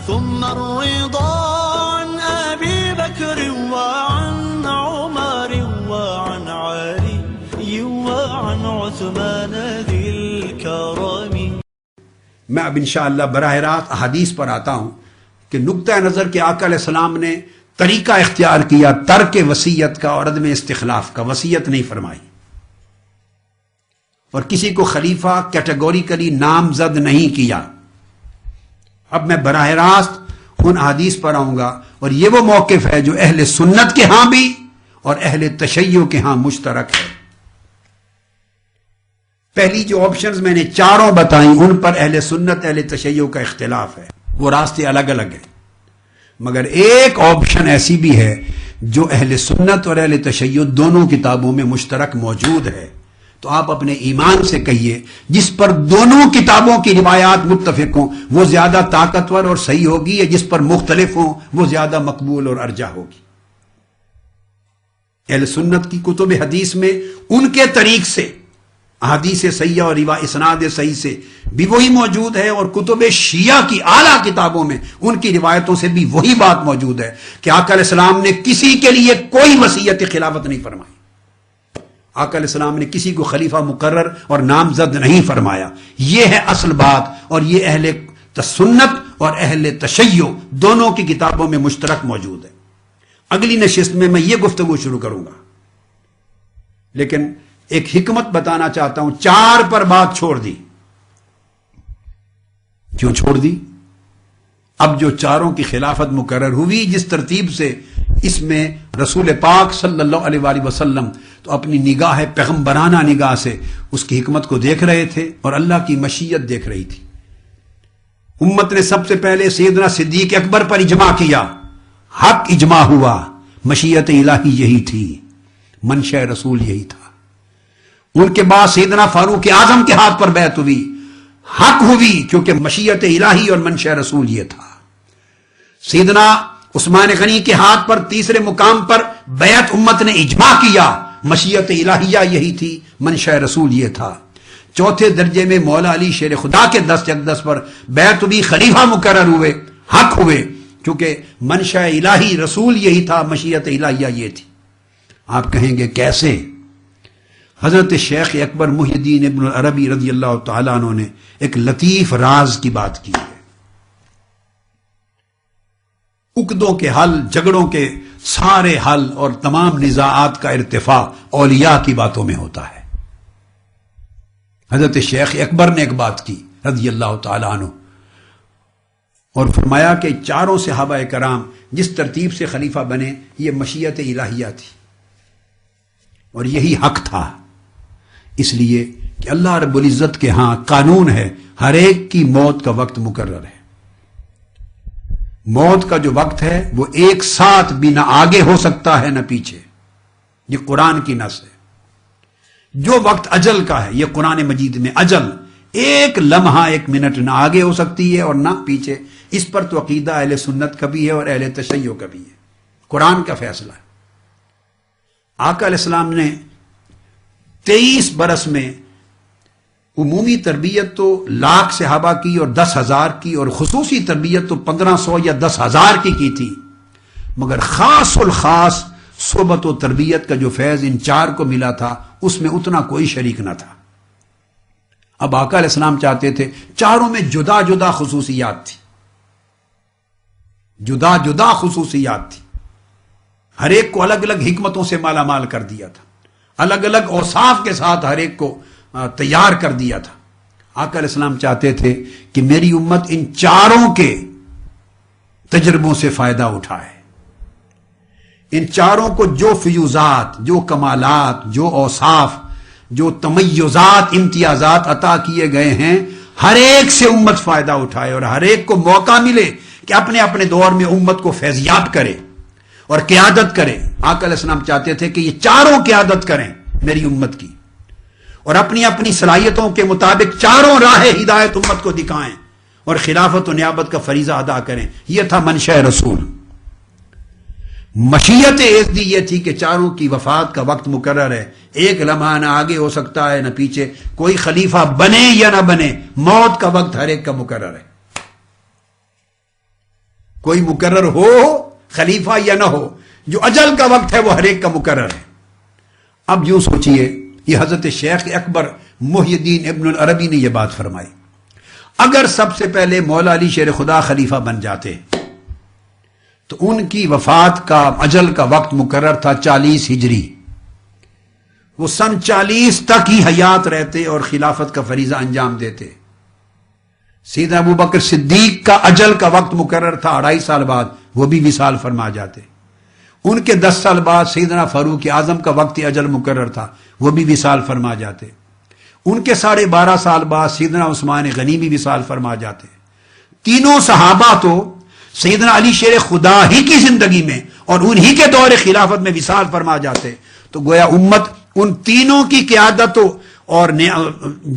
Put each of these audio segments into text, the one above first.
ثم الرضا عن أبي بكر وعن عمر وعن علي وعن عثمان ذي الكرم. میں اب انشاءاللہ براہ راست احادیث پر آتا ہوں کہ نقطہ نظر کے آقا علیہ السلام نے طریقہ اختیار کیا ترک وصیت کا اور عدم استخلاف کا. وصیت نہیں فرمائی اور کسی کو خلیفہ کیٹیگوریکلی نامزد نہیں کیا. اب میں براہ راست ان احادیث پر آؤں گا اور یہ وہ موقف ہے جو اہل سنت کے ہاں بھی اور اہل تشیع کے ہاں مشترک ہے. پہلی جو آپشنز میں نے چاروں بتائیں ان پر اہل سنت اہل تشیع کا اختلاف ہے، وہ راستے الگ الگ ہیں. مگر ایک آپشن ایسی بھی ہے جو اہل سنت اور اہل تشیع دونوں کتابوں میں مشترک موجود ہے. تو آپ اپنے ایمان سے کہیے جس پر دونوں کتابوں کی روایات متفق ہوں وہ زیادہ طاقتور اور صحیح ہوگی، یا جس پر مختلف ہوں وہ زیادہ مقبول اور ارجح ہوگی. اہل سنت کی کتب حدیث میں ان کے طریق سے احادیث صحیح اور اسناد صحیح سے بھی وہی موجود ہے، اور کتب شیعہ کی اعلیٰ کتابوں میں ان کی روایتوں سے بھی وہی بات موجود ہے کہ آقا علیہ السلام نے کسی کے لیے کوئی وصیت خلافت نہیں فرمائی. آقا علیہ السلام نے کسی کو خلیفہ مقرر اور نامزد نہیں فرمایا. یہ ہے اصل بات، اور یہ اہل سنت اور اہل تشیع دونوں کی کتابوں میں مشترک موجود ہے. اگلی نشست میں یہ گفتگو شروع کروں گا، لیکن ایک حکمت بتانا چاہتا ہوں. 4 پر بات چھوڑ دی. کیوں چھوڑ دی؟ اب جو چاروں کی خلافت مقرر ہوئی جس ترتیب سے، اس میں رسول پاک صلی اللہ علیہ وآلہ وسلم تو اپنی نگاہ پیغمبرانہ نگاہ سے اس کی حکمت کو دیکھ رہے تھے اور اللہ کی مشیت دیکھ رہی تھی. امت نے سب سے پہلے سیدنا صدیق اکبر پر اجماع کیا، حق اجماع ہوا. مشیت الہی یہی تھی، منشاء رسول یہی تھا. ان کے بعد سیدنا فاروق اعظم کے ہاتھ پر بیعت ہوئی، حق ہوئی کیونکہ مشیت الہی اور منشاء رسول یہ تھا. سیدنا عثمان غنی کے ہاتھ پر تیسرے مقام پر بیعت امت نے اجماع کیا، مشیت الہیہ یہی تھی، منشاء رسول یہ تھا. چوتھے درجے میں مولا علی شیر خدا کے دست اقدس پر بیعت بھی، خلیفہ مقرر ہوئے، حق ہوئے کیونکہ منشاء الہی رسول یہی تھا، مشیت الہیہ یہ تھی. آپ کہیں گے کیسے؟ حضرت شیخ اکبر محی الدین ابن العربی رضی اللہ تعالیٰ عنہ نے ایک لطیف راز کی بات کی ہے. عقدوں کے حل، جھگڑوں کے سارے حل اور تمام نزاعات کا ارتفاع اولیاء کی باتوں میں ہوتا ہے. حضرت شیخ اکبر نے ایک بات کی رضی اللہ تعالیٰ عنہ اور فرمایا کہ چاروں صحابہ کرام جس ترتیب سے خلیفہ بنے یہ مشیت الہیہ تھی اور یہی حق تھا، اس لیے کہ اللہ رب العزت کے ہاں قانون ہے ہر ایک کی موت کا وقت مقرر ہے. موت کا جو وقت ہے وہ ایک ساتھ بھی نہ آگے ہو سکتا ہے نہ پیچھے، یہ قرآن کی نص ہے. جو وقت اجل کا ہے یہ قرآن مجید میں اجل ایک لمحہ ایک منٹ نہ آگے ہو سکتی ہے اور نہ پیچھے. اس پر تو عقیدہ اہل سنت کا بھی ہے اور اہل تشیع کا بھی ہے، قرآن کا فیصلہ ہے. آقا علیہ السلام نے 23 برس میں عمومی تربیت تو 1,00,000 صحابہ کی اور 10,000 کی، اور خصوصی تربیت تو 1,500 یا 10,000 کی تھی. مگر خاص الخاص صحبت و تربیت کا جو فیض ان 4 کو ملا تھا اس میں اتنا کوئی شریک نہ تھا. اب آقا علیہ السلام چاہتے تھے، چاروں میں جدا جدا خصوصیات تھی، جدا جدا خصوصیات تھی. ہر ایک کو الگ الگ حکمتوں سے مالا مال کر دیا تھا، الگ الگ اوصاف کے ساتھ ہر ایک کو تیار کر دیا تھا. آقا علیہ السلام چاہتے تھے کہ میری امت ان چاروں کے تجربوں سے فائدہ اٹھائے. ان چاروں کو جو فیوزات، جو کمالات، جو اوصاف، جو تمیزات، امتیازات عطا کیے گئے ہیں، ہر ایک سے امت فائدہ اٹھائے اور ہر ایک کو موقع ملے کہ اپنے اپنے دور میں امت کو فیضیاب کرے اور قیادت کرے. آقا علیہ السلام چاہتے تھے کہ یہ چاروں قیادت کریں میری امت کی اور اپنی اپنی صلاحیتوں کے مطابق چاروں راہ ہدایت امت کو دکھائیں اور خلافت و نیابت کا فریضہ ادا کریں. یہ تھا منشاء رسول. مشیت ایزدی یہ تھی کہ چاروں کی وفات کا وقت مقرر ہے، ایک لمحہ نہ آگے ہو سکتا ہے نہ پیچھے، کوئی خلیفہ بنے یا نہ بنے، موت کا وقت ہر ایک کا مقرر ہے. کوئی مقرر ہو خلیفہ یا نہ ہو، جو اجل کا وقت ہے وہ ہر ایک کا مقرر ہے۔ اب یوں سوچئے، یہ حضرت شیخ اکبر محی الدین ابن العربی نے یہ بات فرمائی، اگر سب سے پہلے مولا علی شیر خدا خلیفہ بن جاتے تو ان کی وفات کا اجل کا وقت مقرر تھا 40 ہجری، وہ سن 40 تک ہی حیات رہتے اور خلافت کا فریضہ انجام دیتے۔ سیدنا ابو بکر صدیق کا اجل کا وقت مقرر تھا 2.5 سال بعد، وہ بھی وصال فرما جاتے۔ ان کے 10 سال بعد سیدنا فاروق اعظم کا وقت اجل مقرر تھا، وہ بھی وصال فرما جاتے۔ ان کے 12.5 سال بعد سیدنا عثمان غنی بھی وصال فرما جاتے۔ تینوں صحابہ تو سیدنا علی شیر خدا ہی کی زندگی میں اور انہی کے دور خلافت میں وصال فرما جاتے، تو گویا امت ان تینوں کی قیادت اور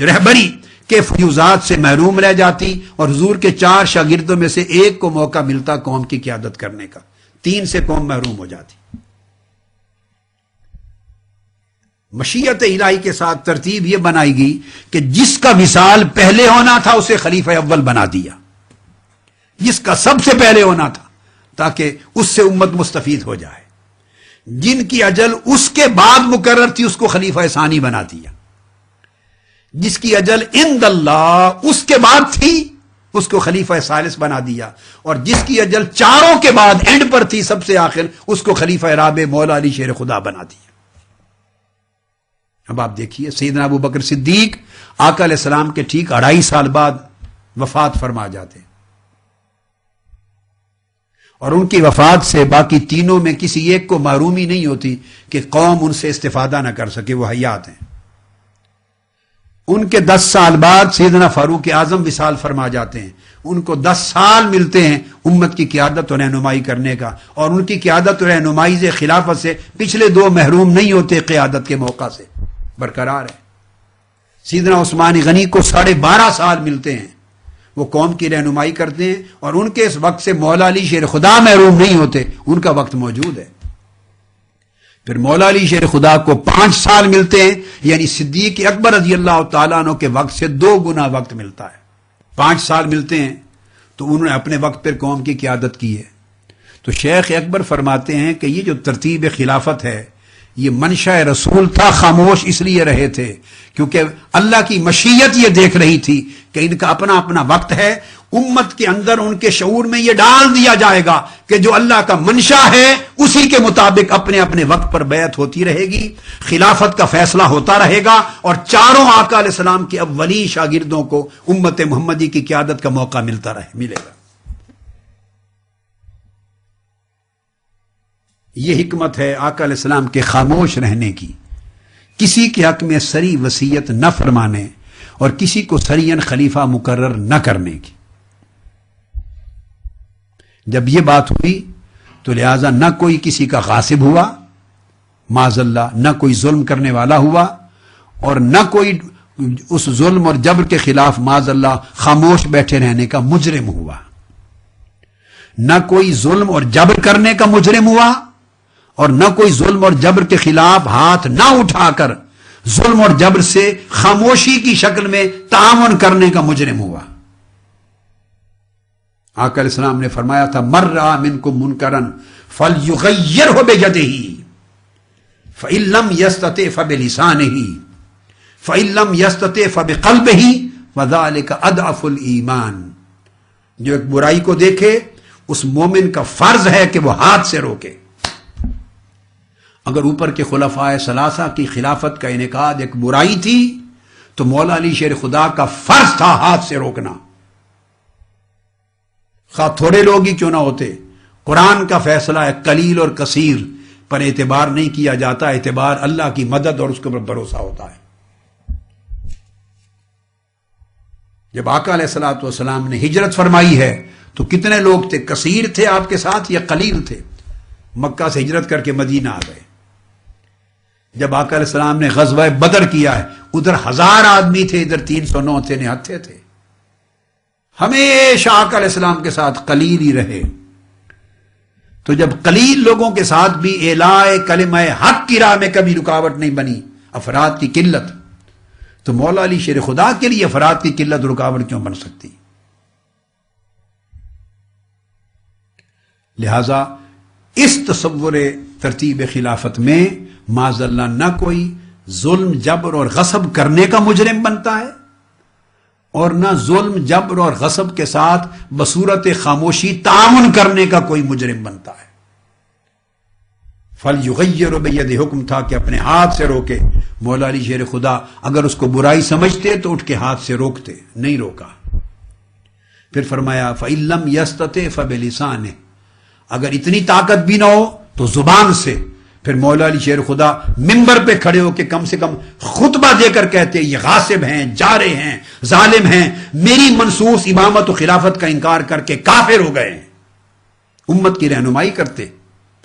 رہبری کے فیوزات سے محروم رہ جاتی، اور حضور کے 4 شاگردوں میں سے ایک کو موقع ملتا قوم کی قیادت کرنے کا، 3 سے قوم محروم ہو جاتی۔ مشیت الہی کے ساتھ ترتیب یہ بنائی گئی کہ جس کا وصال پہلے ہونا تھا اسے خلیفہ اول بنا دیا، جس کا سب سے پہلے ہونا تھا، تاکہ اس سے امت مستفید ہو جائے۔ جن کی اجل اس کے بعد مقرر تھی اس کو خلیفہ ثانی بنا دیا، جس کی اجل عند اللہ اس کے بعد تھی اس کو خلیفہ ثالث بنا دیا، اور جس کی اجل چاروں کے بعد اینڈ پر تھی سب سے آخر، اس کو خلیفہ رابع مولا علی شیر خدا بنا دیا۔ اب آپ دیکھیے سیدنا ابو بکر صدیق آقا علیہ السلام کے ٹھیک 2.5 سال بعد وفات فرما جاتے، اور ان کی وفات سے باقی تینوں میں کسی ایک کو محرومی نہیں ہوتی کہ قوم ان سے استفادہ نہ کر سکے، وہ حیات ہیں۔ ان کے 10 سال بعد سیدنا فاروق اعظم وصال فرما جاتے ہیں، ان کو 10 سال ملتے ہیں امت کی قیادت و رہنمائی کرنے کا، اور ان کی قیادت و رہنمائی سے خلافت سے پچھلے 2 محروم نہیں ہوتے، قیادت کے موقع سے برقرار ہے۔ سیدنا عثمان غنی کو 12.5 سال ملتے ہیں، وہ قوم کی رہنمائی کرتے ہیں، اور ان کے اس وقت سے مولا علی شیر خدا محروم نہیں ہوتے، ان کا وقت موجود ہے۔ پھر مولا علی شیر خدا کو 5 سال ملتے ہیں، یعنی صدیق اکبر رضی اللہ تعالیٰ عنہ کے وقت سے 2 گنا وقت ملتا ہے۔ 5 سال ملتے ہیں تو انہوں نے اپنے وقت پر قوم کی قیادت کی ہے۔ تو شیخ اکبر فرماتے ہیں کہ یہ جو ترتیب خلافت ہے یہ منشاء رسول تھا، خاموش اس لیے رہے تھے کیونکہ اللہ کی مشیت یہ دیکھ رہی تھی کہ ان کا اپنا اپنا وقت ہے، امت کے اندر ان کے شعور میں یہ ڈال دیا جائے گا کہ جو اللہ کا منشا ہے اسی کے مطابق اپنے اپنے وقت پر بیعت ہوتی رہے گی، خلافت کا فیصلہ ہوتا رہے گا، اور چاروں آقا علیہ السلام کے اولین شاگردوں کو امت محمدی کی قیادت کا موقع ملے گا۔ یہ حکمت ہے آقا علیہ السلام کے خاموش رہنے کی، کسی کے حق میں سری وصیت نہ فرمانے اور کسی کو سریعن خلیفہ مقرر نہ کرنے کی۔ جب یہ بات ہوئی تو لہذا نہ کوئی کسی کا غاصب ہوا معاذ اللہ، نہ کوئی ظلم کرنے والا ہوا، اور نہ کوئی اس ظلم اور جبر کے خلاف معاذ اللہ خاموش بیٹھے رہنے کا مجرم ہوا، نہ کوئی ظلم اور جبر کرنے کا مجرم ہوا، اور نہ کوئی ظلم اور جبر کے خلاف ہاتھ نہ اٹھا کر ظلم اور جبر سے خاموشی کی شکل میں تعاون کرنے کا مجرم ہوا۔ آقا علیہ السلام نے فرمایا تھا مَن رَأَىٰ مِنکُم مُنکَرًا فَلْیُغَیِّرْہُ بِیَدِهِ فَإِن لَّمْ یَسْتَطِعْ فَبِلِسَانِهِ فَإِن لَّمْ یَسْتَطِعْ فَبِقَلْبِهِ وَذَلِکَ أَضْعَفُ الْایمان۔ جو ایک برائی کو دیکھے اس مومن کا فرض ہے کہ وہ ہاتھ سے روکے۔ اگر اوپر کے خلفاء ثلاثہ کی خلافت کا انعقاد ایک برائی تھی تو مولا علی شیر خدا کا فرض تھا ہاتھ سے روکنا، خواہ تھوڑے لوگ ہی کیوں نہ ہوتے۔ قرآن کا فیصلہ ہے قلیل اور کثیر پر اعتبار نہیں کیا جاتا، اعتبار اللہ کی مدد اور اس کے اوپر بھروسہ ہوتا ہے۔ جب آقا علیہ الصلوۃ والسلام نے ہجرت فرمائی ہے تو کتنے لوگ تھے؟ کثیر تھے آپ کے ساتھ یا قلیل تھے؟ مکہ سے ہجرت کر کے مدینہ آ گئے۔ جب آقا علیہ السلام نے غزوہ بدر کیا ہے ادھر 1000 آدمی تھے، ادھر 309 تھے، نہتے تھے۔ ہمیشہ آقا علیہ السلام کے ساتھ قلیل ہی رہے۔ تو جب قلیل لوگوں کے ساتھ بھی اعلاء کلمہ حق کی راہ میں کبھی رکاوٹ نہیں بنی، افراد کی قلت، تو مولا علی شیر خدا کے لیے افراد کی قلت رکاوٹ کیوں بن سکتی؟ لہذا اس تصور ترتیب خلافت میں معاذ اللہ نہ کوئی ظلم جبر اور غصب کرنے کا مجرم بنتا ہے اور نہ ظلم جبر اور غصب کے ساتھ بصورت خاموشی تعاون کرنے کا کوئی مجرم بنتا ہے. فَلْيُغَيِّرُ بِيَدِهِ حکم تھا کہ اپنے ہاتھ سے روکے. مولا علی شیر خدا اگر اس کو برائی سمجھتے تو اٹھ کے ہاتھ سے روکتے, نہیں روکا. پھر فرمایا فَإِن لَّمْ يَسْتَطِعْ فَبِلِسَانِهِ, اگر اتنی طاقت بھی نہ ہو تو زبان سے. پھر مولا علی شیر خدا منبر پہ کھڑے ہو کے کم سے کم خطبہ دے کر کہتے یہ غاصب ہیں, جارے ہیں, ظالم ہیں, میری منصوص امامت و خلافت کا انکار کر کے کافر ہو گئے ہیں. امت کی رہنمائی کرتے.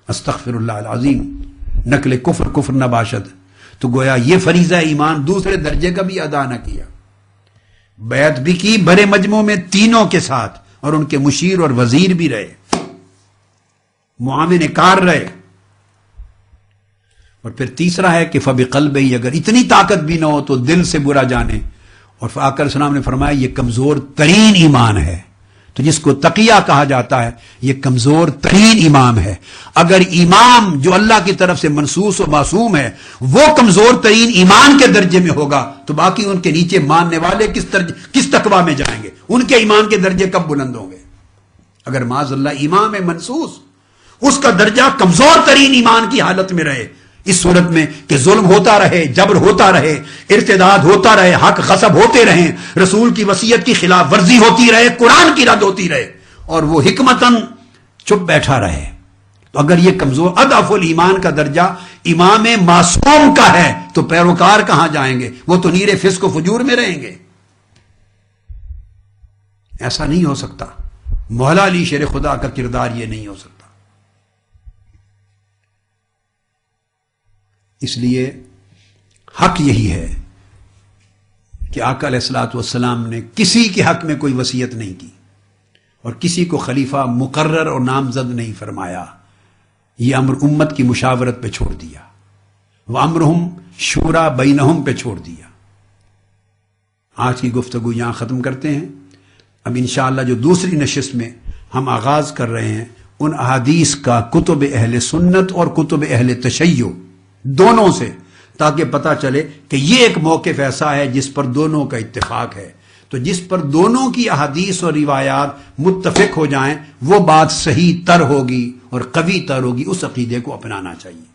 استغفر اللہ العظیم, نقل کفر کفر نہ باشد. تو گویا یہ فریضہ ایمان دوسرے درجے کا بھی ادا نہ کیا. بیعت بھی کی بڑے مجمع میں تینوں کے ساتھ, اور ان کے مشیر اور وزیر بھی رہے, معاون کار رہے. اور پھر تیسرا ہے کہ فبقلبہ, اگر اتنی طاقت بھی نہ ہو تو دل سے برا جانے. اور آقا علیہ السلام نے فرمایا یہ کمزور ترین ایمان ہے. تو جس کو تقیہ کہا جاتا ہے یہ کمزور ترین امام ہے. اگر امام جو اللہ کی طرف سے منصوص و معصوم ہے وہ کمزور ترین ایمان کے درجے میں ہوگا تو باقی ان کے نیچے ماننے والے کس تقوی میں جائیں گے؟ ان کے ایمان کے درجے کب بلند ہوں گے؟ اگر معاذ اللہ امام ہے منصوص, اس کا درجہ کمزور ترین ایمان کی حالت میں رہے, اس صورت میں کہ ظلم ہوتا رہے, جبر ہوتا رہے, ارتداد ہوتا رہے, حق غصب ہوتے رہیں, رسول کی وصیت کی خلاف ورزی ہوتی رہے, قرآن کی رد ہوتی رہے, اور وہ حکمتاً چپ بیٹھا رہے, تو اگر یہ کمزور اضعف الایمان کا درجہ امام معصوم کا ہے تو پیروکار کہاں جائیں گے؟ وہ تو نیر فسق و فجور میں رہیں گے. ایسا نہیں ہو سکتا. مولا علی شیر خدا کا کردار یہ نہیں ہو سکتا. اس لیے حق یہی ہے کہ آقا علیہ الصلوۃ والسلام نے کسی کے حق میں کوئی وصیت نہیں کی اور کسی کو خلیفہ مقرر اور نامزد نہیں فرمایا. یہ امر امت کی مشاورت پہ چھوڑ دیا, وَأَمْرُهُمْ شُورَى بَيْنَهُمْ پہ چھوڑ دیا. آج کی گفتگو یہاں ختم کرتے ہیں. اب انشاءاللہ جو دوسری نشست میں ہم آغاز کر رہے ہیں ان احادیث کا کتب اہل سنت اور کتب اہل تشیع دونوں سے, تاکہ پتہ چلے کہ یہ ایک موقف ایسا ہے جس پر دونوں کا اتفاق ہے. تو جس پر دونوں کی احادیث اور روایات متفق ہو جائیں وہ بات صحیح تر ہوگی اور قوی تر ہوگی, اس عقیدے کو اپنانا چاہیے.